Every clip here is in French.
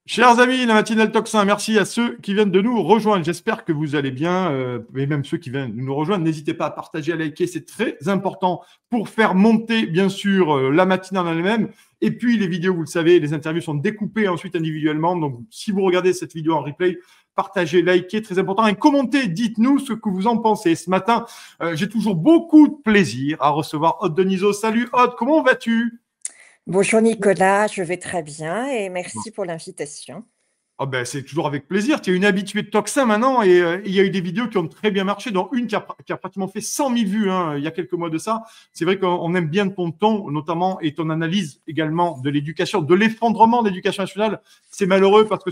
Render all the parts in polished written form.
Chers amis, la matinale Tocsin, merci à ceux qui viennent de nous rejoindre. J'espère que vous allez bien, et même ceux qui viennent de nous rejoindre. N'hésitez pas à partager, à liker, c'est très important pour faire monter, bien sûr, la matinale en elle-même. Et puis, les vidéos, vous le savez, les interviews sont découpées ensuite individuellement. Donc, si vous regardez cette vidéo en replay, partagez, likez, très important. Et commentez, dites-nous ce que vous en pensez. Ce matin, j'ai toujours beaucoup de plaisir à recevoir Aude Denisot. Salut Aude, comment vas-tu? Bonjour Nicolas, je vais très bien et merci pour l'invitation. Oh ben, c'est toujours avec plaisir. Tu es une habituée de Toxin maintenant et il y a eu des vidéos qui ont très bien marché, dont une qui a pratiquement fait 100 000 vues il y a quelques mois de ça. C'est vrai qu'on aime bien ton ton, notamment, et ton analyse également de l'éducation, de l'effondrement de l'éducation nationale. C'est malheureux parce que,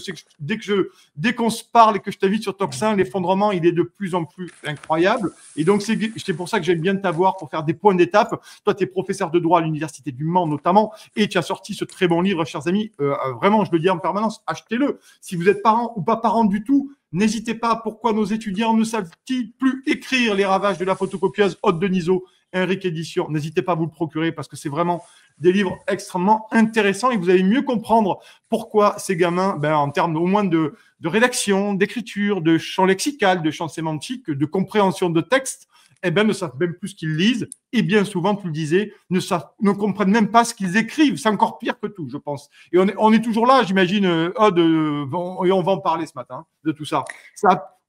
dès qu'on se parle et que je t'invite sur Toxin, l'effondrement, il est de plus en plus incroyable. Et donc, c'est pour ça que j'aime bien t'avoir pour faire des points d'étape. Toi, tu es professeur de droit à l'Université du Mans notamment et tu as sorti ce très bon livre, chers amis. Vraiment, je le dis en permanence, achetez-le. Si vous êtes parent ou pas parent du tout, n'hésitez pas. Pourquoi nos étudiants ne savent-ils plus écrire les ravages de la photocopieuse Aude Denisot, Henrique Édition? N'hésitez pas à vous le procurer parce que c'est vraiment des livres extrêmement intéressants et vous allez mieux comprendre pourquoi ces gamins, en termes au moins de rédaction, d'écriture, de champ lexical, de champ sémantique, de compréhension de texte, ne savent même plus ce qu'ils lisent et bien souvent, tu le disais, ne comprennent même pas ce qu'ils écrivent. C'est encore pire que tout, je pense. Et on est toujours là, j'imagine, et on va en parler ce matin de tout ça.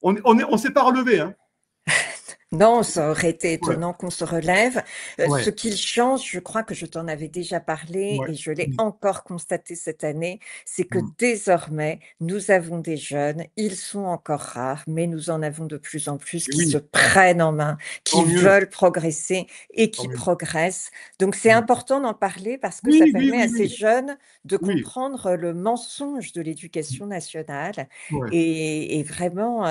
On s'est pas relevé. Hein. Non, ça aurait été Ouais, étonnant qu'on se relève. Ce ouais, qu'il change, je crois que je t'en avais déjà parlé ouais. et je l'ai Mm, encore constaté cette année, c'est que mm. désormais, nous avons des jeunes, ils sont encore rares, mais nous en avons de plus en plus Et qui se oui, prennent en main, tant qui mieux, veulent progresser et tant qui mieux. progressent. Donc c'est Mm. important d'en parler parce que ça Oui, oui, permet à oui, ces oui, jeunes de oui. comprendre le mensonge de l'éducation nationale. Ouais. Et vraiment,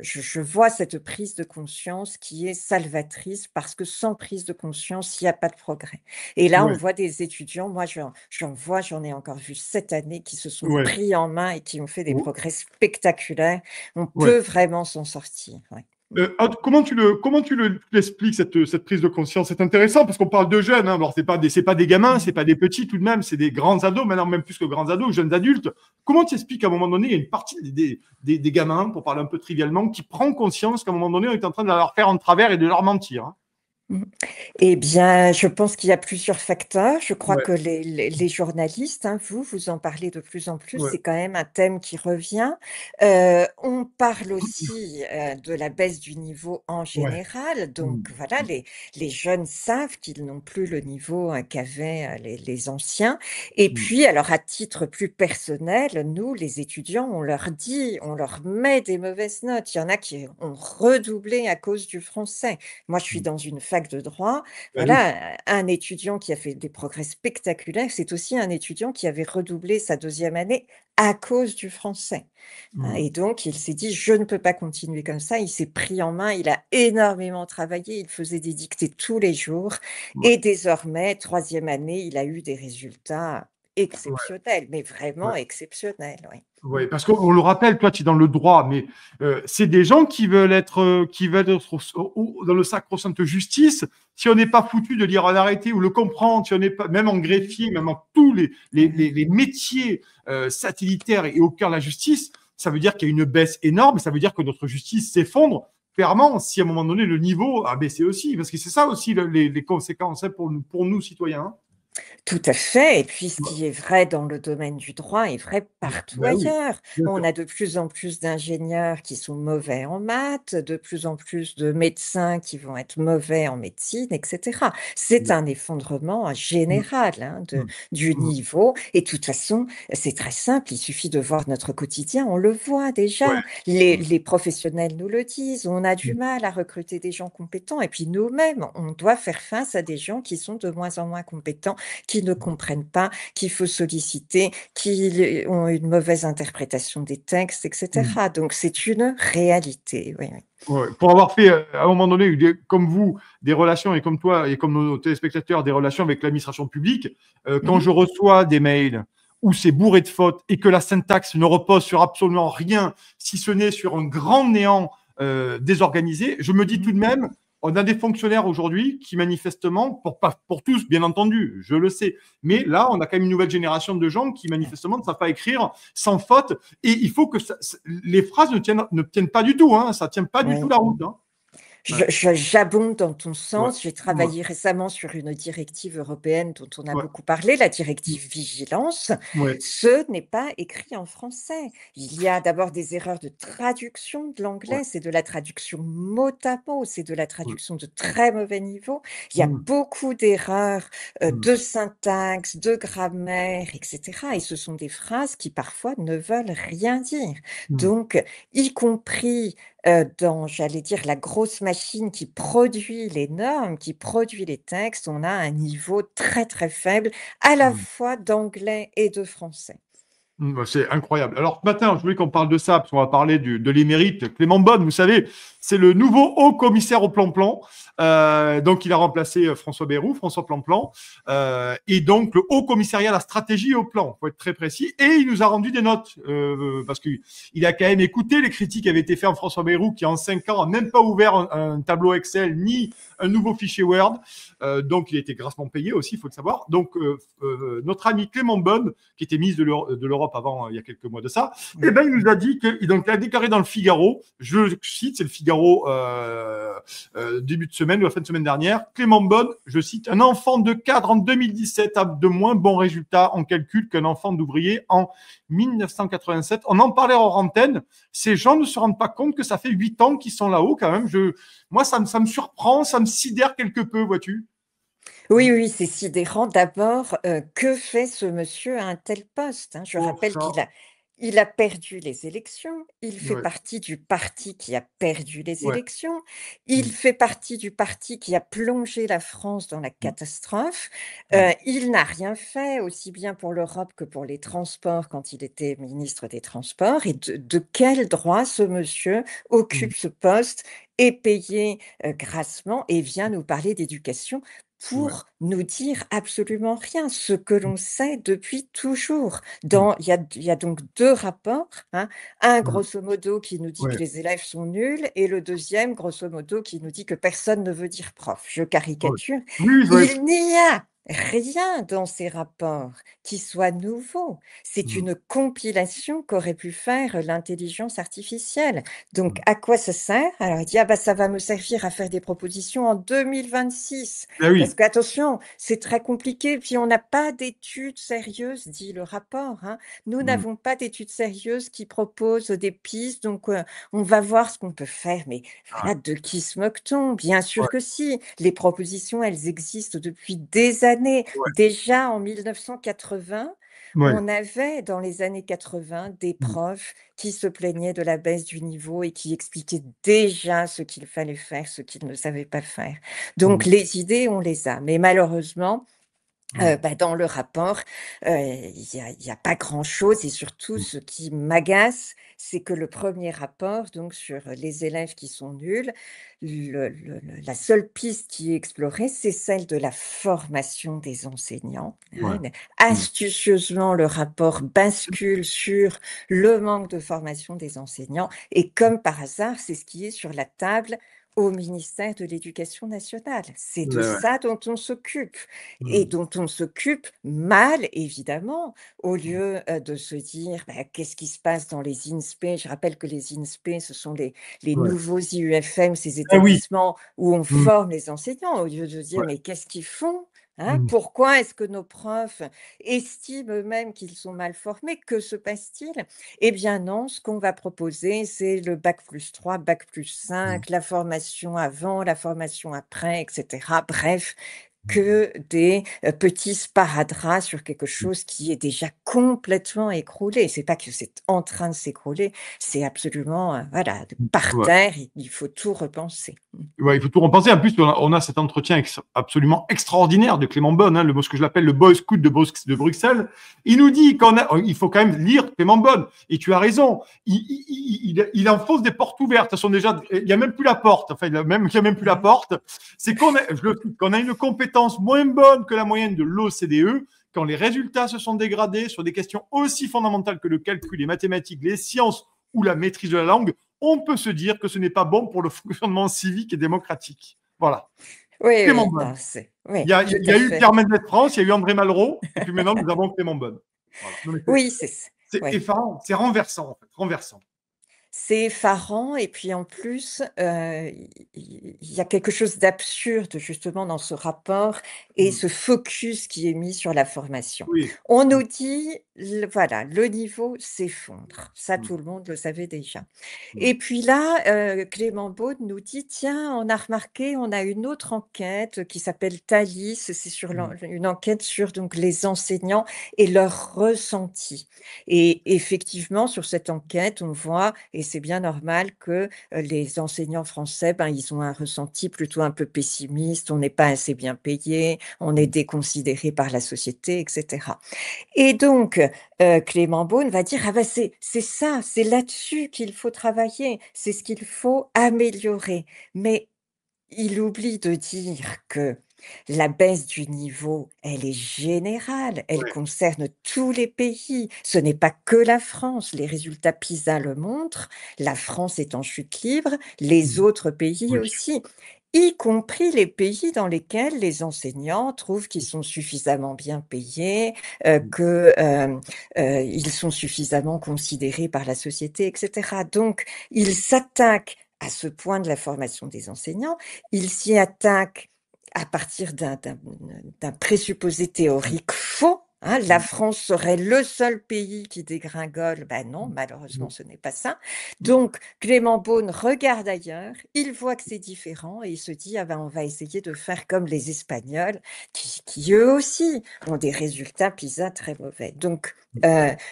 je vois cette prise de conscience qui est salvatrice parce que sans prise de conscience, il y a pas de progrès. Et là, on Ouais. voit des étudiants, moi j'en vois, j'en ai encore vu cette année qui se sont Ouais. pris en main et qui ont fait des Ouais. progrès spectaculaires. On Ouais. peut vraiment s'en sortir, ouais. L'expliques cette prise de conscience? C'est intéressant parce qu'on parle de jeunes. Hein. Alors, c'est pas des gamins, c'est Mmh. pas des petits tout de même, c'est des grands ados, maintenant même plus que grands ados, jeunes adultes. Comment tu expliques qu'à un moment donné, il y a une partie des gamins, pour parler un peu trivialement, qui prend conscience qu'à un moment donné, on est en train de leur faire en travers et de leur mentir? Hein. Mmh. Eh bien, je pense qu'il y a plusieurs facteurs. Je crois Ouais, que les journalistes, hein, vous en parlez de plus en plus, ouais, c'est quand même un thème qui revient. On parle aussi, de la baisse du niveau en ouais. général. Mm, Donc voilà, les jeunes savent qu'ils n'ont plus le niveau, qu'avaient, les anciens. Et mm, puis, alors à titre plus personnel, nous, les étudiants, on leur dit, on leur met des mauvaises notes. Il y en a qui ont redoublé à cause du français. Moi, je suis mm. dans une fac de droit. Ben oui. Voilà, un étudiant qui a fait des progrès spectaculaires, c'est aussi un étudiant qui avait redoublé sa deuxième année à cause du français. Mm. Et donc il s'est dit: «Je ne peux pas continuer comme ça». Il s'est pris en main, il a énormément travaillé, il faisait des dictées tous les jours Ouais, et désormais, troisième année, il a eu des résultats ouais, exceptionnels, mais vraiment ouais. exceptionnels, oui. Mmh. Oui, parce qu'on le rappelle, toi, tu es dans le droit, mais c'est des gens qui veulent être dans le sacro-sainte justice. Si on n'est pas foutu de lire un arrêté ou le comprendre, si on n'est pas, même en greffier, même en tous les métiers satellitaires et au cœur de la justice, ça veut dire qu'il y a une baisse énorme, et ça veut dire que notre justice s'effondre. Clairement, si à un moment donné le niveau a baissé aussi, parce que c'est ça aussi les conséquences hein, pour nous citoyens. Hein. Tout à fait, et puis ce qui est vrai dans le domaine du droit est vrai partout Ben oui, ailleurs. bien On sûr. a de plus en plus d'ingénieurs qui sont mauvais en maths, de plus en plus de médecins qui vont être mauvais en médecine, et cetera. C'est Ouais. un effondrement Mm, général, hein, mm, du mm. niveau, et de toute façon, c'est très simple, il suffit de voir notre quotidien, on le voit Ouais. déjà. Mm, Les professionnels nous le disent, on a du mm. mal à recruter des gens compétents, et puis nous-mêmes, on doit faire face à des gens qui sont de moins en moins compétents, qui ne comprennent pas, qu'il faut solliciter, qui ont une mauvaise interprétation des textes, et Mm. cetera. Donc c'est une réalité, oui, oui. Ouais, pour avoir fait à un moment donné, comme vous, des relations et comme toi et comme nos téléspectateurs, des relations avec l'administration publique, quand Mmh. je reçois des mails où c'est bourré de fautes et que la syntaxe ne repose sur absolument rien, si ce n'est sur un grand néant désorganisé, je me dis tout de même, on a des fonctionnaires aujourd'hui qui manifestement, pas pour tous, bien entendu, je le sais, mais là, on a quand même une nouvelle génération de gens qui manifestement ne savent pas écrire sans faute. Et il faut que les phrases ne tiennent pas du tout. Hein, ça ne tient pas du tout la route. Hein. Ouais. J'abonde dans ton Ouais. sens. J'ai travaillé récemment sur une directive européenne dont on a Ouais. beaucoup parlé, la directive vigilance. Ouais. Ce n'est pas écrit en français. Il y a d'abord des erreurs de traduction de l'anglais, Ouais. c'est de la traduction mot à mot, c'est de la Ouais. traduction de très mauvais niveau. Il y a beaucoup d'erreurs de syntaxe, de grammaire, etc. Et ce sont des phrases qui parfois ne veulent rien dire. Donc, y compris dans, j'allais dire, la grosse machine qui produit les normes, qui produit les textes, on a un niveau très, très faible, à la fois d'anglais et de français. C'est incroyable. Alors, ce matin, je voulais qu'on parle de ça, parce qu'on va parler de l'émérite Clément Beaune, vous savez, c'est le nouveau haut commissaire au plan-plan. Donc, il a remplacé François Bayrou, François Plan-Plan, et donc le haut commissariat à la stratégie et au plan, faut être très précis. Et il nous a rendu des notes, parce qu'il a quand même écouté les critiques qui avaient été faites en François Bayrou, qui en 5 ans n'a même pas ouvert un tableau Excel ni un nouveau fichier Word. Donc, il a été grassement payé aussi, il faut le savoir. Donc, notre ami Clément Beaune, qui était ministre de l'Europe avant, il y a quelques mois de ça, eh ben, il nous a dit qu'il a déclaré dans le Figaro, je cite, c'est le Figaro début de semaine ou la fin de semaine dernière, Clément Beaune, je cite, un enfant de cadre en 2017 a de moins bons résultats en calcul qu'un enfant d'ouvrier en 1987. On en parlait hors antenne. Ces gens ne se rendent pas compte que ça fait 8 ans qu'ils sont là-haut quand même. Moi, ça me surprend, ça me sidère quelque peu, vois-tu. Oui, oui, c'est sidérant. D'abord, que fait ce monsieur à un tel poste, hein? Je Oh, rappelle ça, il a perdu les élections, il fait ouais. partie du parti qui a perdu les Ouais. élections, il fait partie du parti qui a plongé la France dans la catastrophe. Il n'a rien fait, aussi bien pour l'Europe que pour les transports quand il était ministre des Transports. Et de quel droit ce monsieur occupe ce poste, est payé, grassement et vient nous parler d'éducation Ouais. pour nous dire absolument rien, ce que l'on sait depuis toujours. Mm. Il y a donc 2 rapports, hein. Un Mm. grosso modo qui nous dit que Ouais. les élèves sont nuls et le deuxième grosso modo qui nous dit que personne ne veut dire prof. Je Ouais. caricature. Oui, ouais. Il n'y a rien dans ces rapports qui soit nouveau. C'est Mm. une compilation qu'aurait pu faire l'intelligence artificielle. Donc Mm. à quoi ça sert? Alors il dit: «Ah bah, ça va me servir à faire des propositions en 2026». Ben Parce oui. qu'attention, c'est très compliqué, puis on n'a pas d'études sérieuses, dit le rapport, hein. Nous Mm. n'avons pas d'études sérieuses qui proposent des pistes, donc on va voir ce qu'on peut faire. Mais Ouais. voilà, de qui se moque-t-on? Bien sûr Ouais. que si. Les propositions, elles existent depuis des années. Ouais. Déjà en 1980, Ouais. on avait dans les années 80 des Mm. profs qui se plaignaient de la baisse du niveau et qui expliquaient déjà ce qu'il fallait faire, ce qu'ils ne savaient pas faire. Donc Mm. les idées, on les a, mais malheureusement, Mm. bah, dans le rapport, il y a pas grand-chose et surtout Mm. ce qui m'agace, c'est que le premier rapport, donc sur les élèves qui sont nuls, la seule piste qui est explorée, c'est celle de la formation des enseignants, Ouais. hein. Mm. Astucieusement, le rapport bascule sur le manque de formation des enseignants et comme par hasard, c'est ce qui est sur la table au ministère de l'Éducation nationale. C'est de Ouais, ouais. ça dont on s'occupe et Mm. dont on s'occupe mal, évidemment, au lieu, de se dire: «Bah, qu'est-ce qui se passe dans les INSPE?» Je rappelle que les INSPE, ce sont les Ouais. nouveaux IUFM, ces Ah oui. établissements où on Mm. forme les enseignants, au lieu de dire: Ouais. «Mais qu'est-ce qu'ils font? Hein? Mm. Pourquoi est-ce que nos profs estiment eux-mêmes qu'ils sont mal formés? Que se passe-t-il?» Eh bien non, ce qu'on va proposer, c'est le bac+3, Mm. bac+5, la formation avant, la formation après, et cetera. Bref, que des, petits sparadraps sur quelque Mm. chose qui est déjà complètement écroulé. C'est pas que c'est en train de s'écrouler, c'est absolument, voilà, par Ouais. terre, il faut tout repenser. Ouais, il faut tout repenser. En plus, on a cet entretien absolument extraordinaire de Clément Beaune, hein, ce que je l'appelle le Boy Scout de Bruxelles. Il nous dit il faut quand même lire Clément Beaune. Et tu as raison. Il enfonce des portes ouvertes. Ce sont déjà, il n'y a même plus la porte. Enfin, il y a même plus la porte. C'est qu'on a une compétence moins bonne que la moyenne de l'OCDE quand les résultats se sont dégradés sur des questions aussi fondamentales que le calcul, les mathématiques, les sciences ou la maîtrise de la langue. On peut se dire que ce n'est pas bon pour le fonctionnement civique et démocratique. Voilà. Oui, Clément oui, Beaune. non, oui, Il tout y à a eu fait. Pierre Mendès France, il y a eu André Malraux, et puis maintenant, nous avons Clément Beaune. Voilà. Non, mais Oui, c'est ouais. effarant, c'est renversant, en fait, renversant. C'est effarant et puis en plus, il y a quelque chose d'absurde justement dans ce rapport et Mm. ce focus qui est mis sur la formation. Oui. On Mm. nous dit, voilà, le niveau s'effondre, ça Mm. tout le monde le savait déjà. Mm. Et puis là, Clément Beaune nous dit: «Tiens, on a remarqué, on a une autre enquête qui s'appelle Thalys, c'est sur Mm. une enquête sur donc les enseignants et leurs ressentis». Et effectivement, sur cette enquête, on voit et c'est bien normal que, les enseignants français, ben, ils ont un ressenti plutôt un peu pessimiste. On n'est pas assez bien payés, on est Mm. déconsidérés par la société et cetera. Et donc, Clément Beaune va dire: «Ah bah, c'est ça, c'est là-dessus qu'il faut travailler, c'est ce qu'il faut améliorer». Mais il oublie de dire que la baisse du niveau, elle est générale, elle Ouais. concerne tous les pays. Ce n'est pas que la France. Les résultats PISA le montrent. La France est en chute libre, les Mm. autres pays Oui. aussi, y compris les pays dans lesquels les enseignants trouvent qu'ils sont suffisamment bien payés, Mm. que, ils sont suffisamment considérés par la société, et cetera. Donc, il s'attaque à ce point de la formation des enseignants, il s'y attaque à partir d'un présupposé théorique faux, hein. La Mm. France serait le seul pays qui dégringole. Ben non, malheureusement, Mm. ce n'est pas ça. Mm. Donc, Clément Beaune regarde ailleurs, il voit que c'est différent et il se dit: «Ah ben, on va essayer de faire comme les Espagnols qui eux aussi ont des résultats PISA très mauvais». Donc,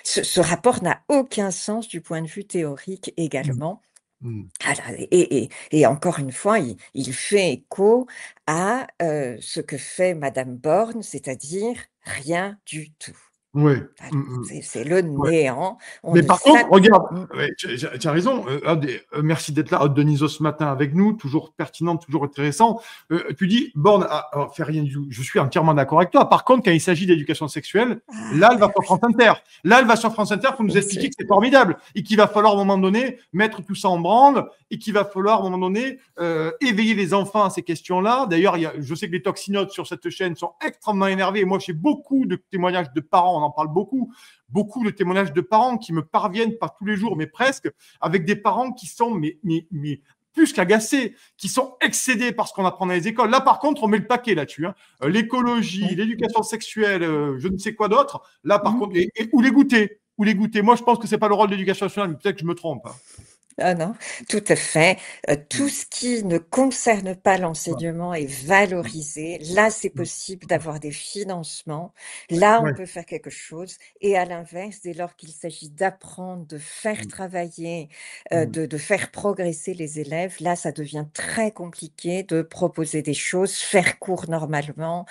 ce rapport n'a aucun sens du point de vue théorique Mm. également. Mm. Alors et encore une fois, il fait écho à, ce que fait madame Borne, c'est-à-dire rien du tout. Ouais. Voilà, Mm. Mm. c'est le Ouais. néant. On Mais ne par contre, s'att regarde, mmh, ouais, tu as raison. Merci d'être là, Deniso, ce matin avec nous. Toujours pertinent, toujours intéressant. Tu dis, Borne fait rien du tout. Je suis entièrement d'accord avec toi. Par contre, quand il s'agit d'éducation sexuelle, ah là, elle va ben sur oui, France Inter. Là, elle va sur France Inter pour nous bien expliquer sûr. que c'est formidable et qu'il va falloir, à un moment donné, mettre tout ça en branle et qu'il va falloir, à un moment donné, éveiller les enfants à ces questions-là. D'ailleurs, je sais que les toxinotes sur cette chaîne sont extrêmement énervés. Moi, j'ai beaucoup de témoignages de parents, on en parle beaucoup de témoignages de parents qui me parviennent pas tous les jours, mais presque, avec des parents qui sont mais plus qu'agacés, qui sont excédés par ce qu'on apprend dans les écoles. Là, par contre, on met le paquet là-dessus. Hein. L'écologie, Ouais. l'éducation sexuelle, je ne sais quoi d'autre. Là, par Mmh. contre, ou les goûters. Ou les goûters. Moi, je pense que c'est pas le rôle de l'éducation nationale, mais peut-être que je me trompe. Hein. Ah non, tout à fait. Tout Mm. ce qui ne concerne pas Ouais. l'enseignement est valorisé. Là, c'est Mm. possible d'avoir des financements. Là, on Ouais. peut faire quelque chose. Et à l'inverse, dès lors qu'il s'agit d'apprendre, de faire Mm. travailler, Mm. de faire progresser les élèves, là, ça devient très compliqué de proposer des choses, faire cours normalement,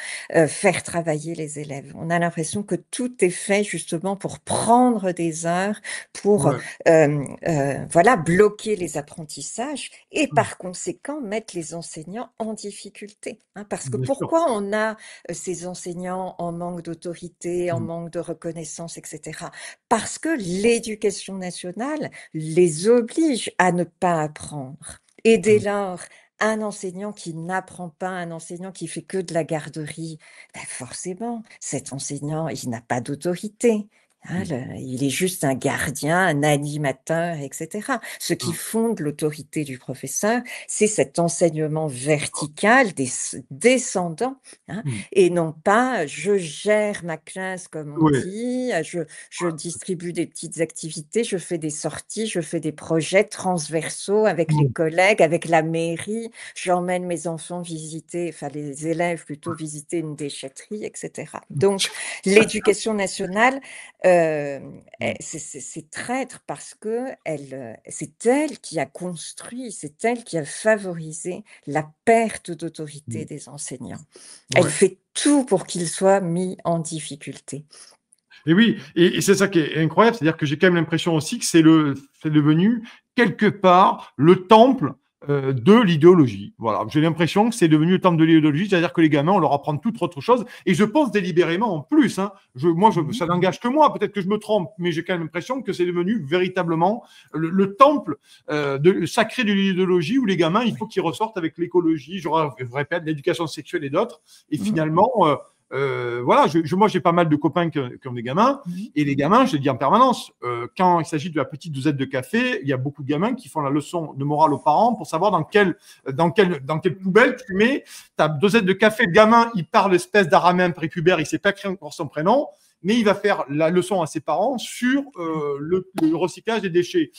faire travailler les élèves. On a l'impression que tout est fait justement pour prendre des heures, pour Ouais. voilà, bloquer les apprentissages et Mm. par conséquent mettre les enseignants en difficulté, hein. Parce que Bien sûr. pourquoi on a, ces enseignants en manque d'autorité, en Mm. manque de reconnaissance et cetera? Parce que l'éducation nationale les oblige à ne pas apprendre et dès Mm. lors, un enseignant qui n'apprend pas, un enseignant qui fait que de la garderie, bah, forcément, cet enseignant, il n'a pas d'autorité. Hein, Mm. il est juste un gardien, un animateur, et cetera. Ce qui Mm. fonde l'autorité du professeur, c'est cet enseignement vertical, descendant, hein, Mm. et non pas je gère ma classe comme on Ouais. dit, je distribue des petites activités, je fais des sorties, je fais des projets transversaux avec les Mm. collègues, avec la mairie, j'emmène mes enfants visiter, enfin les élèves plutôt visiter une déchetterie, et cetera. Donc l'éducation nationale Mm. c'est traître parce qu'elle, c'est elle qui a construit, c'est elle qui a favorisé la perte d'autorité Mm. des enseignants. Elle Ouais. fait tout pour qu'ils soient mis en difficulté. Et oui, et c'est ça qui est incroyable, c'est-à-dire que j'ai quand même l'impression aussi que c'est devenu quelque part le temple de l'idéologie. Voilà, j'ai l'impression que c'est devenu le temps de l'idéologie, c'est-à-dire que les gamins, on leur apprend toute autre chose, et je pense délibérément en plus. Hein, Mhm. ça n'engage que moi, peut-être que je me trompe, mais j'ai quand même l'impression que c'est devenu véritablement le temple sacré de l'idéologie où les gamins, il faut qu'ils ressortent avec l'écologie, je répète, l'éducation sexuelle et d'autres, et Mhm. finalement, voilà, moi j'ai pas mal de copains qui ont des gamins, Mhm. et les gamins, je le dis en permanence, quand il s'agit de la petite dosette de café, il y a beaucoup de gamins qui font la leçon de morale aux parents pour savoir dans quelle poubelle tu mets ta dosette de café. Le gamin, il parle l'espèce d'araméen prépubère, il ne sait pas écrire encore son prénom, mais il va faire la leçon à ses parents sur le recyclage des déchets.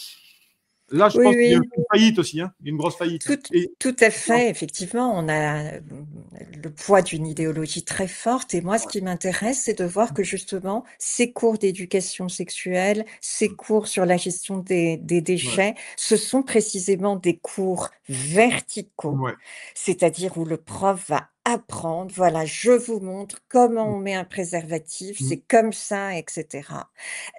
Là, je Oui, pense qu'il y a oui. une faillite aussi, hein. Il y a une grosse faillite. Tout, tout à fait, effectivement, on a le poids d'une idéologie très forte. Et moi, ce qui m'intéresse, c'est de voir que justement, ces cours d'éducation sexuelle, ces cours sur la gestion des Ouais, déchets, ce sont précisément des cours verticaux, ouais, c'est-à-dire où le prof va apprendre, voilà, je vous montre comment on met un préservatif, mm, c'est comme ça, etc.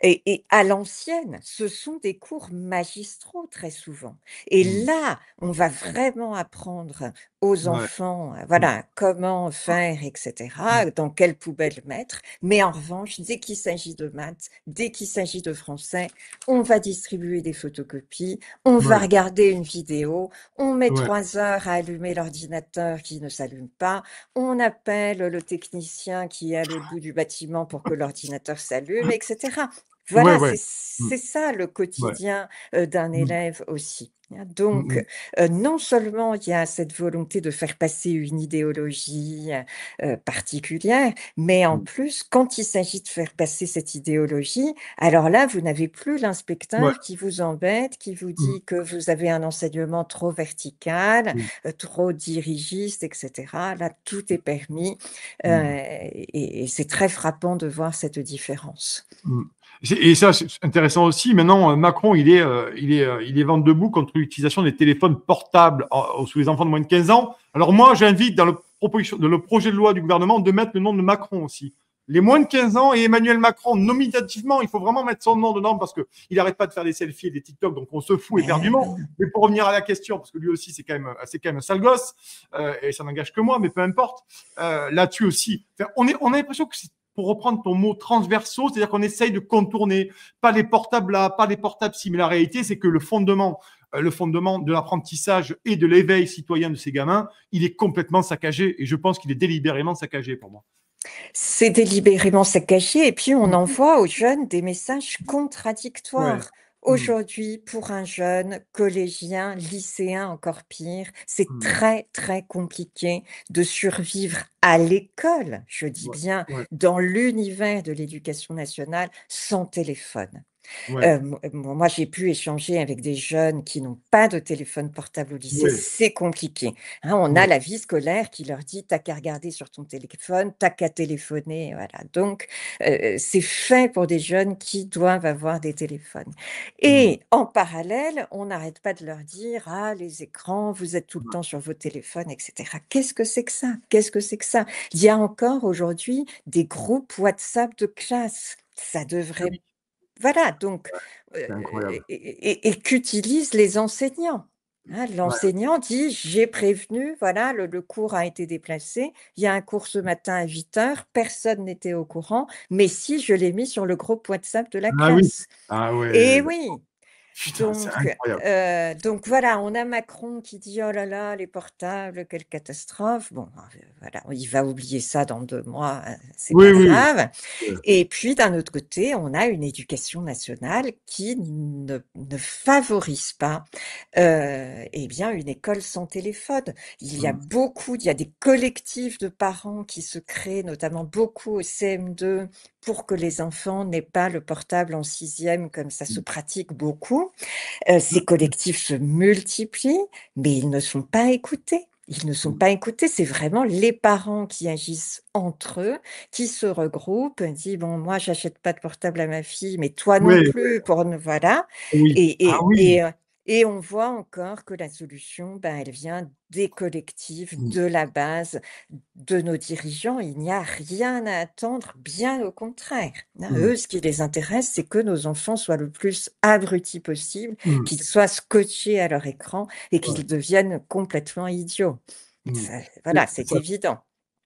Et à l'ancienne, ce sont des cours magistraux très souvent. Et mm, là, on va vraiment apprendre aux ouais, enfants, mm, voilà, comment faire et mm, cetera, dans quelle poubelle mettre. Mais en revanche, dès qu'il s'agit de maths, dès qu'il s'agit de français, on va distribuer des photocopies, on va ouais, regarder une vidéo, on met ouais, 3 heures à allumer l'ordinateur qui ne s'allume pas, on appelle le technicien qui est à l'autre bout du bâtiment pour que l'ordinateur s'allume et cetera. ouais, Voilà, ouais, mm, c'est ça le ouais, quotidien d'un mm, élève aussi, hein. mm, Donc, mm, non seulement il y a cette volonté de faire passer une idéologie, particulière, mais en mm, plus, quand il s'agit de faire passer cette idéologie, alors là, vous n'avez plus ouais, l'inspecteur qui vous embête, qui vous mm, dit que vous avez un enseignement trop vertical, mm, trop dirigiste et cetera. Là, tout est permis, mm. et c'est très frappant de voir cette différence. Mm. Et ça, c'est intéressant aussi. Maintenant, Macron, il est vent debout contre l'utilisation des téléphones portables sous les enfants de moins de 15 ans. Alors moi, j'invite dans le projet de loi du gouvernement de mettre le nom de Macron aussi. Les moins de 15 ans et Emmanuel Macron, nominativement, il faut vraiment mettre son nom dedans parce qu'il n'arrête pas de faire des selfies et des TikTok, donc on se fout Mais éperdument. oui. Mais pour revenir à la question, parce que lui aussi, c'est quand même un sale gosse, et ça n'engage que moi, mais peu importe. Là-dessus aussi, enfin, on a l'impression que c'est pour reprendre ton mot, transversaux, c'est-à-dire qu'on essaye de contourner, pas les portables là, pas les portables ci, mais la réalité, c'est que le fondement de l'apprentissage et de l'éveil citoyen de ces gamins, il est complètement saccagé, et je pense qu'il est délibérément saccagé pour moi. C'est délibérément saccagé et puis on Mm. envoie aux jeunes des messages Ouais. contradictoires. Mm. Aujourd'hui, pour un jeune collégien, lycéen encore pire, c'est Mm. très, très compliqué de survivre à l'école, je dis Ouais. bien Ouais. dans l'univers de l'éducation nationale, sans téléphone. Ouais. Moi, j'ai pu échanger avec des jeunes qui n'ont pas de téléphone portable au lycée, Ouais. c'est compliqué, hein. On a Ouais. la vie scolaire qui leur dit: «Tu as qu'à regarder sur ton téléphone, tu as qu'à téléphoner», voilà. Donc, c'est fait pour des jeunes qui doivent avoir des téléphones Mm. et en parallèle, on n'arrête pas de leur dire: «Ah, les écrans, vous êtes tout le temps sur vos téléphones et cetera». Qu'est-ce que c'est que ça? Qu'est-ce que c'est que ça? Il y a encore aujourd'hui des groupes WhatsApp de classe. Ça Ah devrait oui, voilà, donc c'est incroyable. et qu'utilisent les enseignants, hein. Ouais. L'enseignant dit: «J'ai prévenu, voilà, le cours a été déplacé. Il y a un cours ce matin à 8 heures. Personne n'était au courant, mais si, je l'ai mis sur le groupe WhatsApp de la Ah oui. classe». Ah Et ouais. oui! Putain, c'est incroyable. Donc voilà, on a Macron qui dit: «Oh là là, les portables, quelle catastrophe». Bon, voilà, il va oublier ça dans 2 mois, c'est Oui, pas oui. grave. Oui. Et puis d'un autre côté, on a une éducation nationale qui ne favorise pas, eh bien, une école sans téléphone. Mm. Il y a des collectifs de parents qui se créent, notamment beaucoup au CM2, pour que les enfants n'aient pas le portable en 6e, comme ça se pratique beaucoup. Ces collectifs se multiplient, mais ils ne sont pas écoutés. Ils ne sont Mm. pas écoutés, c'est vraiment les parents qui agissent entre eux, qui se regroupent, disent: «Bon, moi, j'achète pas de portable à ma fille, mais toi non Ouais, plus pour ne» voilà oui. Ah et et oui. et heu Et on voit encore que la solution, ben, elle vient des collectifs, Mmh. de la base, de nos dirigeants. Il n'y a rien à attendre, bien au contraire, hein. Mmh. Eux, ce qui les intéresse, c'est que nos enfants soient le plus abrutis possible, Mmh. qu'ils soient scotchés à leur écran et Ouais. qu'ils deviennent complètement idiots. Mmh. Ça, Et voilà, c'est ça évident.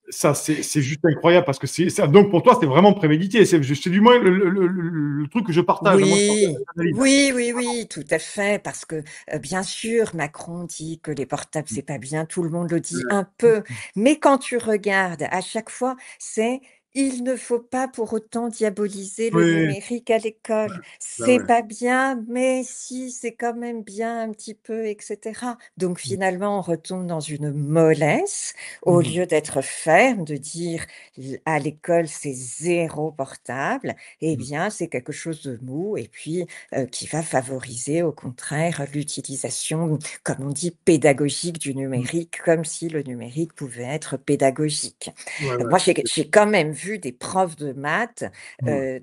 ça, c'est juste incroyable parce que c'est ça donc pour toi, c'est vraiment prémédité. C'est du moins le truc que je partage, hein. Moi, je partage Oui, l'analyse, hein. oui, oui, oui, tout à fait, parce que, bien sûr, Macron dit que les portables, Mmh. c'est pas bien, tout le monde le dit un Ouais. peu, mais quand tu regardes, à chaque fois, c'est: «Il ne faut pas pour autant diaboliser le Oui, numérique à ouais, l'école. bah, C'est ouais. pas bien, mais si, c'est quand même bien un petit peu» et cetera. Donc Mmh. finalement, on retombe dans une mollesse, au Mmh. lieu d'être ferme, de dire: «L à l'école, c'est zéro portable», eh Mmh. bien, c'est quelque chose de mou et puis, qui va favoriser au contraire l'utilisation, comme on dit, pédagogique du Mmh. numérique, comme si le numérique pouvait être pédagogique. Ouais, ouais. Moi, j'ai quand même vu des profs de maths, Mmh. heu,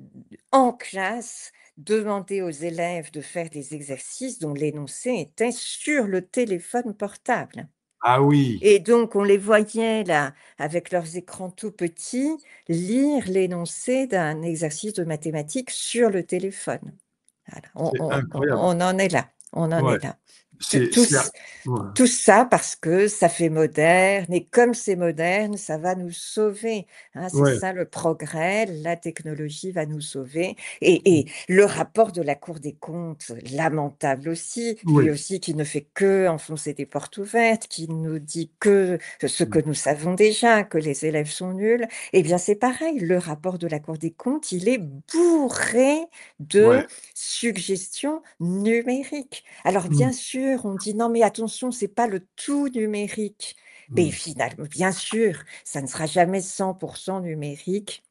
en classe, demander aux élèves de faire des exercices dont l'énoncé était sur le téléphone portable. Ah oui. Et donc, on les voyait là, avec leurs écrans tout petits, lire l'énoncé d'un exercice de mathématiques sur le téléphone. Voilà, C'est incroyable. on en est là, on en Ouais. est là. T C'est tout c'est ç ouais. Tout ça parce que ça fait moderne et comme c'est moderne, ça va nous sauver, hein. C'est Ouais. ça le progrès, la technologie va nous sauver Mmh. et le rapport de la Cour des comptes, lamentable aussi, lui Oui. aussi qui ne fait qu'enfoncer des portes ouvertes, qui nous dit que ce Mmh. que nous savons déjà, que les élèves sont nuls. Eh bien, c'est pareil, le rapport de la Cour des comptes, il est bourré de Ouais. suggestions numériques. Alors Mmh. bien sûr, on dit: «Non mais attention, c'est pas le tout numérique». Mais Mmh. finalement, bien sûr, ça ne sera jamais 100 numérique.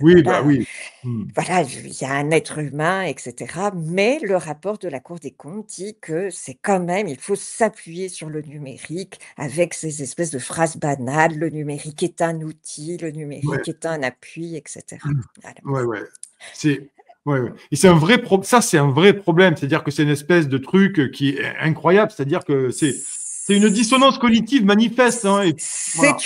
Oui, bah, Voilà, oui. Mmh. voilà, il y a un être humain et cetera, mais le rapport de la Cour des comptes dit que c'est quand même il faut s'appuyer sur le numérique avec ces espèces de phrases banales: «Le numérique est un outil, le Ouais. numérique est un appui» et cetera. Mmh. Voilà. Ouais, ouais. C'est ouais, ouais et c'est un vrai ça, c'est un vrai problème. C'est-à-dire que c'est une espèce de truc, qui est incroyable. C'est-à-dire que c'est une dissonance cognitive manifeste, hein et voilà.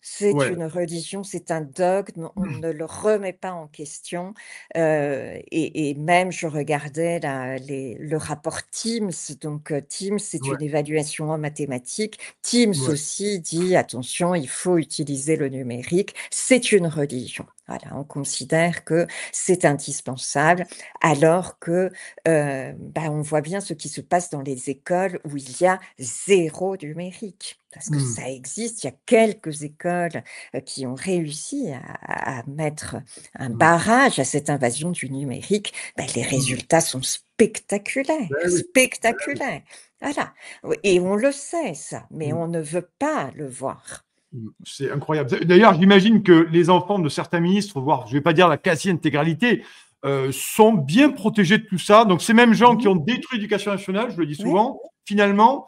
C'est Ouais. une religion, c'est un dogme, on ne le remet pas en question, et même je regardais le rapport Teams, donc Teams, c'est Ouais, une évaluation en mathématiques. Teams ouais. aussi dit: «Attention, il faut utiliser le numérique». C'est une religion. Voilà, on considère que c'est indispensable alors que bah, on voit bien ce qui se passe dans les écoles où il y a zéro numérique. Parce que Mmh. ça existe, il y a quelques écoles, qui ont réussi à mettre un Mmh. barrage à cette invasion du numérique. Bah, les Mmh. résultats sont spectaculaires, Beh oui. spectaculaires. Voilà, oui et on le sait ça, mais Mmh. on ne veut pas le voir. Mmh. C'est incroyable. D'ailleurs, j'imagine que les enfants de certains ministres, voire je vais pas dire la quasi-intégralité, sont bien protégés de tout ça. Donc ces mêmes gens qui Mmh. ont détruit l'éducation nationale, je le dis Oui, souvent, finalement,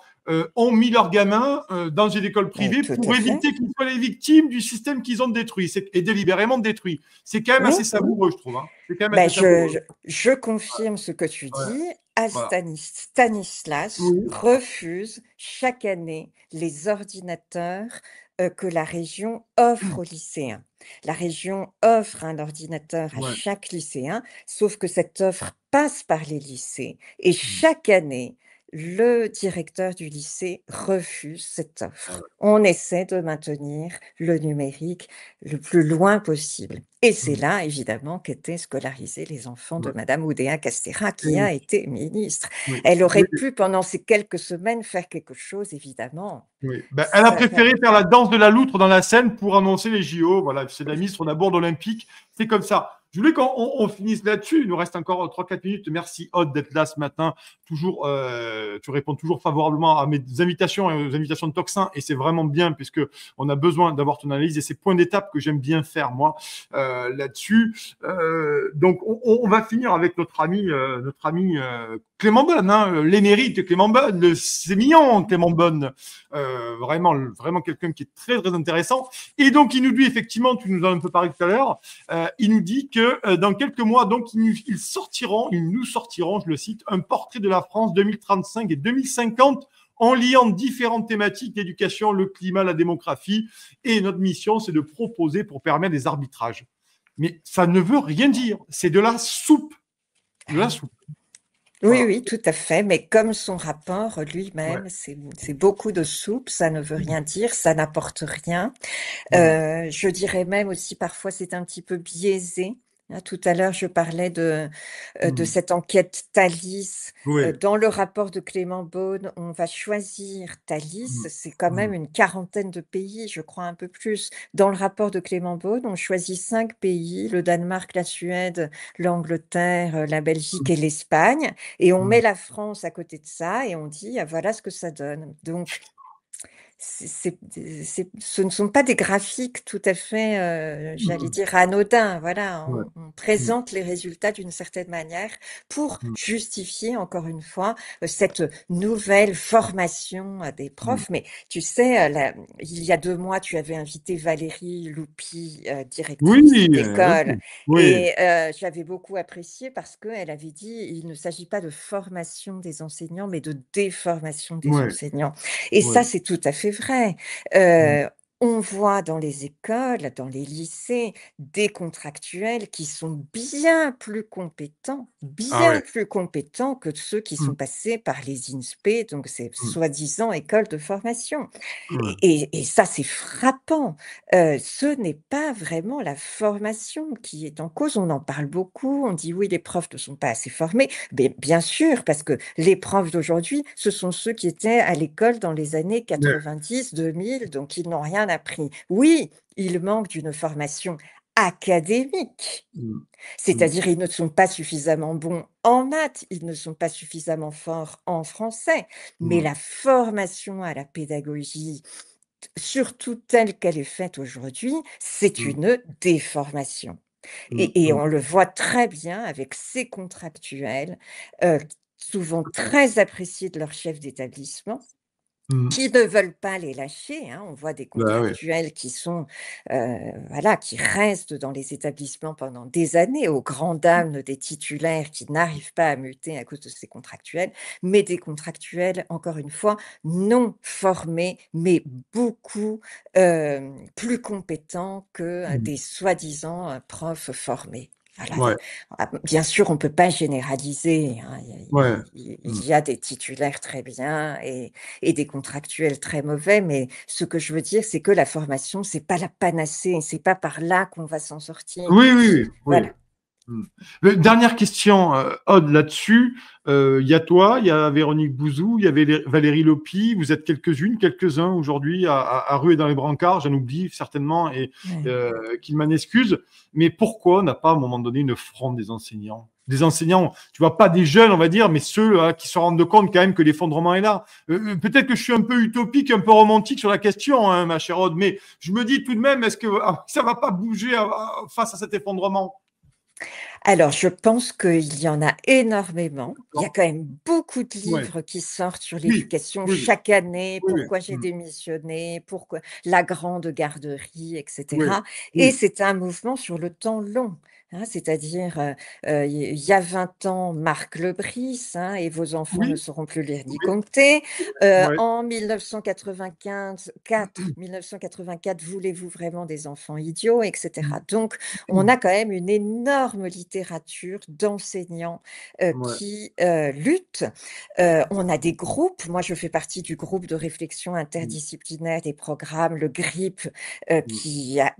ont mis leurs gamins, dans une école mais privée tout à pour fait. éviter qu'ils soient les victimes du système qu'ils ont détruit et délibérément détruit. C'est quand même assez Oui. savoureux, je trouve, hein. C'est quand même Ben, assez savoureux. je confirme ce que tu Ouais, dis. voilà. Stanislas Oui. refuse chaque année les ordinateurs, que la région offre aux lycéens. La région offre un ordinateur à Ouais. chaque lycéen, sauf que cette offre passe par les lycées et Mmh. chaque année, le directeur du lycée refuse cette Ah offre. ouais. On essaie de maintenir le numérique le plus loin possible. Et c'est Mmh. là, évidemment, qu'étaient scolarisés les enfants de Ouais. madame Oudéa Castéra, Et qui oui, a été ministre. oui, Elle aurait oui. pu, pendant ces quelques semaines, faire quelque chose, évidemment. Oui, bah, elle a Ça préféré faire la danse de la loutre dans la Seine pour annoncer les JO. Voilà, c'est la mise sur la bourde olympique. C'est comme ça. Je voulais qu'on finisse là-dessus. Il nous reste encore 3-4 minutes. Merci, Aude, d'être là ce matin. Toujours, tu réponds toujours favorablement à mes invitations et aux invitations de Toxin. Et c'est vraiment bien puisque on a besoin d'avoir ton analyse et ces points d'étape que j'aime bien faire, moi, là-dessus. Donc, on va finir avec notre ami Clément Bonne, hein, l'émérite Clément Bonne. C'est mignon, Clément Bonne. Vraiment quelqu'un qui est très, très intéressant. Et donc, il nous dit effectivement, tu nous en as un peu parlé tout à l'heure, il nous dit que que dans quelques mois, donc, ils nous sortiront, je le cite, un portrait de la France 2035 et 2050 en liant différentes thématiques, l'éducation, le climat, la démographie. Et notre mission, c'est de proposer pour permettre des arbitrages. Mais ça ne veut rien dire. C'est de la soupe. De la soupe. Oui, Voilà. oui, tout à fait. Mais comme son rapport Ouais. lui-même, c'est beaucoup de soupe, ça ne veut rien dire, ça n'apporte rien. Ouais. Je dirais même aussi parfois c'est un petit peu biaisé. Hein, tout à l'heure, je parlais de Mm. cette enquête Thalys. Ouais. Dans le rapport de Clément Beaune, on va choisir Thalys, Mm. c'est quand même Mm. une quarantaine de pays, je crois un peu plus. Dans le rapport de Clément Beaune, on choisit 5 pays, le Danemark, la Suède, l'Angleterre, la Belgique et l'Espagne, et on met Mm. la France à côté de ça et on dit: «Ah, voilà ce que ça donne». Donc ce ne sont pas des graphiques tout à fait, j'allais Mm. dire anodins. Voilà, Ouais. on Mm. présente les résultats d'une certaine manière pour Mm. justifier encore une fois, cette nouvelle formation, des Mm. profs. Mais tu sais, il y a 2 mois, tu avais invité Valérie Loupi, directrice Oui, d'école, ok. Oui. et j'avais beaucoup apprécié parce qu'elle avait dit: «Il ne s'agit pas de formation des enseignants, mais de déformation des Ouais. enseignants». Et ça, Ouais. c'est tout à fait vrai. Mm. On voit dans les écoles, dans les lycées, des contractuels qui sont Ah bien ouais. plus compétents que ceux qui Mm. sont passés par les INSPE, donc ces Mm. soi-disant écoles de formation. Ouais. Et ça, c'est frappant. Ce n'est pas vraiment la formation qui est en cause. On en parle beaucoup, on dit: «Oui, les profs ne sont pas assez formés». Mais bien sûr, parce que les profs d'aujourd'hui, ce sont ceux qui étaient à l'école dans les années Ouais. 90-2000, donc ils n'ont rien appris. Oui, il manque d'une formation académique, Mm. Mm. c'est-à-dire ils ne sont pas suffisamment bons en maths, ils ne sont pas suffisamment forts en français, mais Mm. la formation à la pédagogie, surtout telle qu'elle est faite aujourd'hui, c'est Mm. une déformation. Mm. Et Mm. on le voit très bien avec ces contractuels, heu, souvent très appréciés de leur chef d'établissement, Mm. qui ne veulent pas les lâcher, hein. On voit des Bah ouais. contractuels qui sont, voilà, qui restent dans les établissements pendant des années, aux grandes dames des titulaires qui n'arrivent pas à muter à cause de ces contractuels, mais des contractuels, encore une fois, non formés, mais beaucoup, plus compétents que, Mm. des soi-disant, profs formés. Voilà, Ouais. bien sûr, on ne peut pas généraliser, hein. Ouais. Mm. Il y a des titulaires très bien et des contractuels très mauvais, mais ce que je veux dire, c'est que la formation, c'est pas la panacée, c'est pas par là qu'on va s'en sortir. Oui, oui, oui. Voilà. Oui. Mm. Dernière question, Aude, là-dessus. Il y a toi, il y a Véronique Bouzou, il y avait Valérie Lopi. Vous êtes quelques-unes, quelques-uns aujourd'hui à ruer dans les brancards. J'en oublie certainement et Ouais. qu'il m'en excuse. Mais pourquoi on n'a pas à un moment donné une fronde des enseignants? Des enseignants, tu vois, pas des jeunes, on va dire, mais ceux qui se rendent compte quand même que l'effondrement est là. Peut-être que je suis un peu utopique, un peu romantique sur la question, hein, ma chère Aude, mais je me dis tout de même, est-ce que ça va pas bouger face à cet effondrement? Alors, je pense qu'il y en a énormément. Il y a D'accord. quand même beaucoup de Ouais. livres qui sortent sur Oui, l'éducation oui, oui, chaque année. oui, oui. Pourquoi j'ai Mm. démissionné, pourquoi la grande garderie, et Oui, cetera. Et oui, c'est un mouvement sur le temps long, hein, c'est-à-dire, il y a 20 ans, Marc Lebris, hein, et vos enfants ne oui, sauront plus lire ni oui, compter. ouais. En 1984, voulez-vous vraiment des enfants idiots, et cetera. Donc on a quand même une énorme littérature d'enseignants, Ouais. qui, luttent. On a des groupes. Moi, je fais partie du groupe de réflexion Mm. interdisciplinaire des programmes, le GRIP, Mm.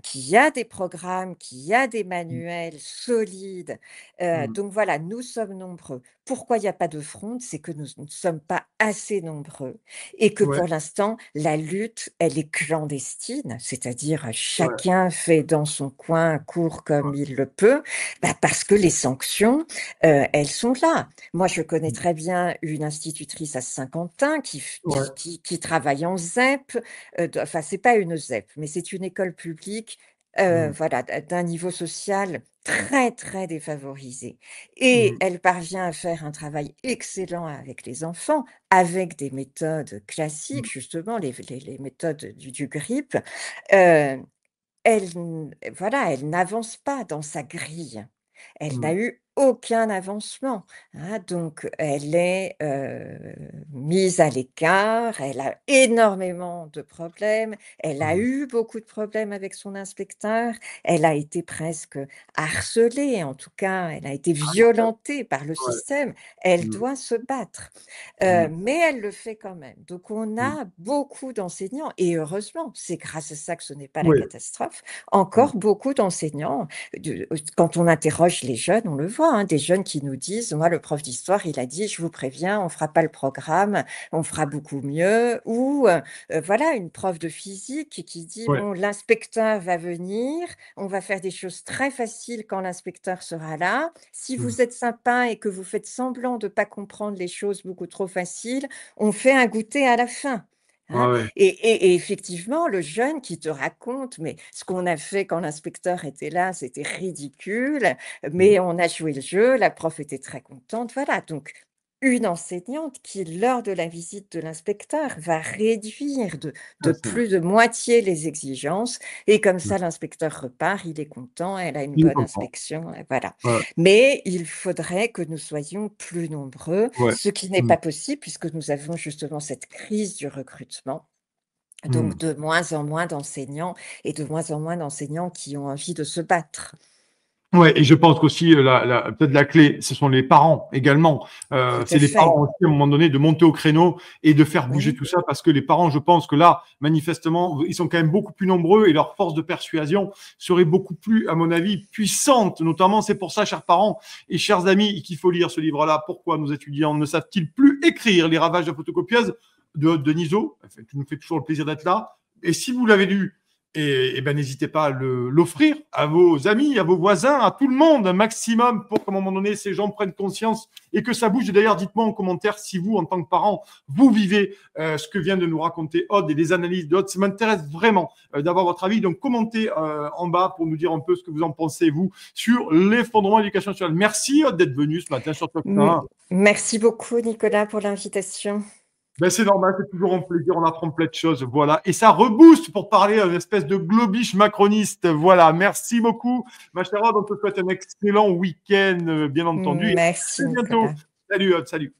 qui a des programmes, qui a des Mm. manuels solides. Mm. Donc voilà, nous sommes nombreux. Pourquoi il y a pas de fronde? C'est que nous ne sommes pas assez nombreux et que Ouais, pour l'instant, la lutte, elle est clandestine, c'est-à-dire ouais, chacun fait dans son coin, court comme ouais. il le peut, bah, parce que les sanctions, elles sont là. Moi, je connais Mm. très bien une institutrice à Saint-Quentin Ouais. qui travaille en ZEP, enfin, c'est pas une ZEP, mais c'est une école publique, Mm. voilà, d'un niveau social très, très défavorisé, et Mm. elle parvient à faire un travail excellent avec les enfants, avec des méthodes classiques, Mm. justement les méthodes du GRIP. Heu, elle n voilà, elle n'avance pas dans sa grille. Elle n'a Mmh. eu aucun avancement, hein, donc elle est, mise à l'écart, elle a énormément de problèmes, elle a Mmh. eu beaucoup de problèmes avec son inspecteur, elle a été presque harcelée, en tout cas, elle a été violentée par le Ouais. système. Elle Mmh. doit se battre, Mmh. mais elle le fait quand même. Donc on Mmh. a beaucoup d'enseignants et heureusement, c'est grâce à ça que ce n'est pas la Ouais. catastrophe, Mmh. encore beaucoup d'enseignants quand on interroge les jeunes, on le voit, hein, des jeunes qui nous disent: «Moi, le prof d'histoire, il a dit: "Je vous préviens, on fera pas le programme, on fera beaucoup mieux"» ou voilà, une prof de physique qui dit: Ouais. «Bon, l'inspecteur va venir, on va faire des choses très faciles quand l'inspecteur sera là. Si Mmh. vous êtes sympa et que vous faites semblant de pas comprendre les choses beaucoup trop faciles, on fait un goûter à la fin». Ouais, Hein? ouais. Et effectivement, le jeune qui te raconte: «Mais ce qu'on a fait quand l'inspecteur était là, c'était ridicule, Mmh. mais on a joué le jeu, la prof était très contente». Voilà, donc une enseignante qui, lors de la visite de l'inspecteur, va réduire de Ah, c'est vrai. plus de moitié les exigences et comme Mmh. ça l'inspecteur repart, il est content, elle a une Il est bonne content. inspection, voilà. Ouais. Mais il faudrait que nous soyons plus nombreux, Ouais. ce qui n'est Mmh. pas possible puisque nous avons justement cette crise du recrutement. Donc Mmh. de moins en moins d'enseignants et de moins en moins d'enseignants qui ont envie de se battre. Ouais, et je pense qu'aussi, peut-être la clé, ce sont les parents également. Tout à C'est les fait. parents aussi, à un moment donné, de monter au créneau et de faire bouger Oui, tout ça, parce que les parents, je pense que là, manifestement, ils sont quand même beaucoup plus nombreux et leur force de persuasion serait beaucoup plus, à mon avis, puissante. Notamment, c'est pour ça, chers parents et chers amis, qu'il faut lire ce livre-là. Pourquoi nos étudiants ne savent-ils plus écrire les ravages de la photocopieuse de Niso? Enfin, tu nous fais toujours le plaisir d'être là. Et si vous l'avez lu, et ben, n'hésitez pas à l'offrir à vos amis, à vos voisins, à tout le monde, un maximum, pour qu'à un moment donné, ces gens prennent conscience et que ça bouge. Et d'ailleurs, dites-moi en commentaire si vous, en tant que parent, vous vivez ce que vient de nous raconter Aude et les analyses de Aude. Ça m'intéresse vraiment d'avoir votre avis. Donc, commentez en bas pour nous dire un peu ce que vous en pensez, vous, sur l'effondrement de l'éducation nationale. Merci Aude d'être venue ce matin sur Top m 1. merci beaucoup Nicolas pour l'invitation. Ben, c'est normal, c'est toujours un plaisir, on apprend plein de choses, voilà. Et ça rebooste pour parler à une espèce de globiche macroniste, voilà. Merci beaucoup, ma chère Aude, on te souhaite un excellent week-end, bien entendu, et à Merci très bientôt. Nicolas. Salut Aude, salut.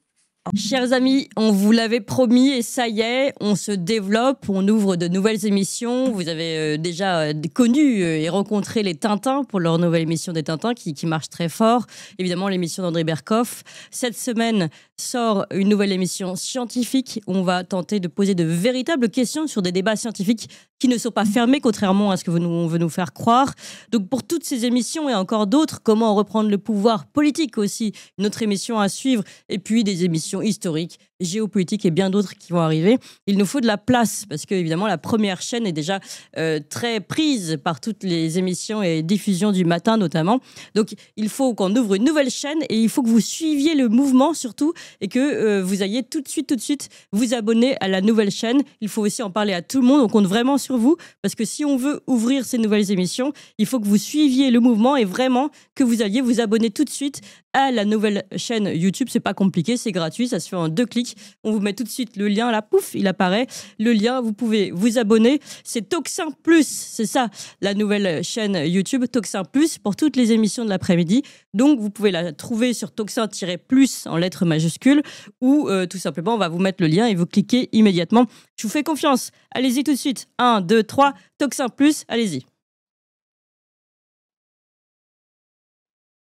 Chers amis, on vous l'avait promis et ça y est, on se développe, on ouvre de nouvelles émissions. Vous avez déjà connu et rencontré les Tintins pour leur nouvelle émission des Tintins qui marche très fort. Évidemment, l'émission d'André Berkoff. Cette semaine sort une nouvelle émission scientifique où on va tenter de poser de véritables questions sur des débats scientifiques qui ne sont pas fermés, contrairement à ce que on veut nous faire croire. Donc pour toutes ces émissions et encore d'autres, comment reprendre le pouvoir politique aussi, une autre émission à suivre, et puis des émissions historiques, géopolitiques et bien d'autres qui vont arriver. Il nous faut de la place parce que évidemment la première chaîne est déjà très prise par toutes les émissions et diffusions du matin notamment. Donc il faut qu'on ouvre une nouvelle chaîne et il faut que vous suiviez le mouvement surtout et que vous ayez tout de suite vous abonner à la nouvelle chaîne. Il faut aussi en parler à tout le monde. On compte vraiment sur vous parce que si on veut ouvrir ces nouvelles émissions, il faut que vous suiviez le mouvement et vraiment que vous alliez vous abonner tout de suite à la nouvelle chaîne YouTube. C'est pas compliqué, c'est gratuit, ça se fait en 2 clics. On vous met tout de suite le lien là, pouf, il apparaît. Le lien, vous pouvez vous abonner. C'est Toxin Plus, c'est ça, la nouvelle chaîne YouTube Toxin Plus pour toutes les émissions de l'après-midi. Donc vous pouvez la trouver sur Toxin-Plus en lettres majuscules ou tout simplement on va vous mettre le lien et vous cliquez immédiatement. Je vous fais confiance. Allez-y tout de suite. 1, 2, 3, Toxin Plus, allez-y.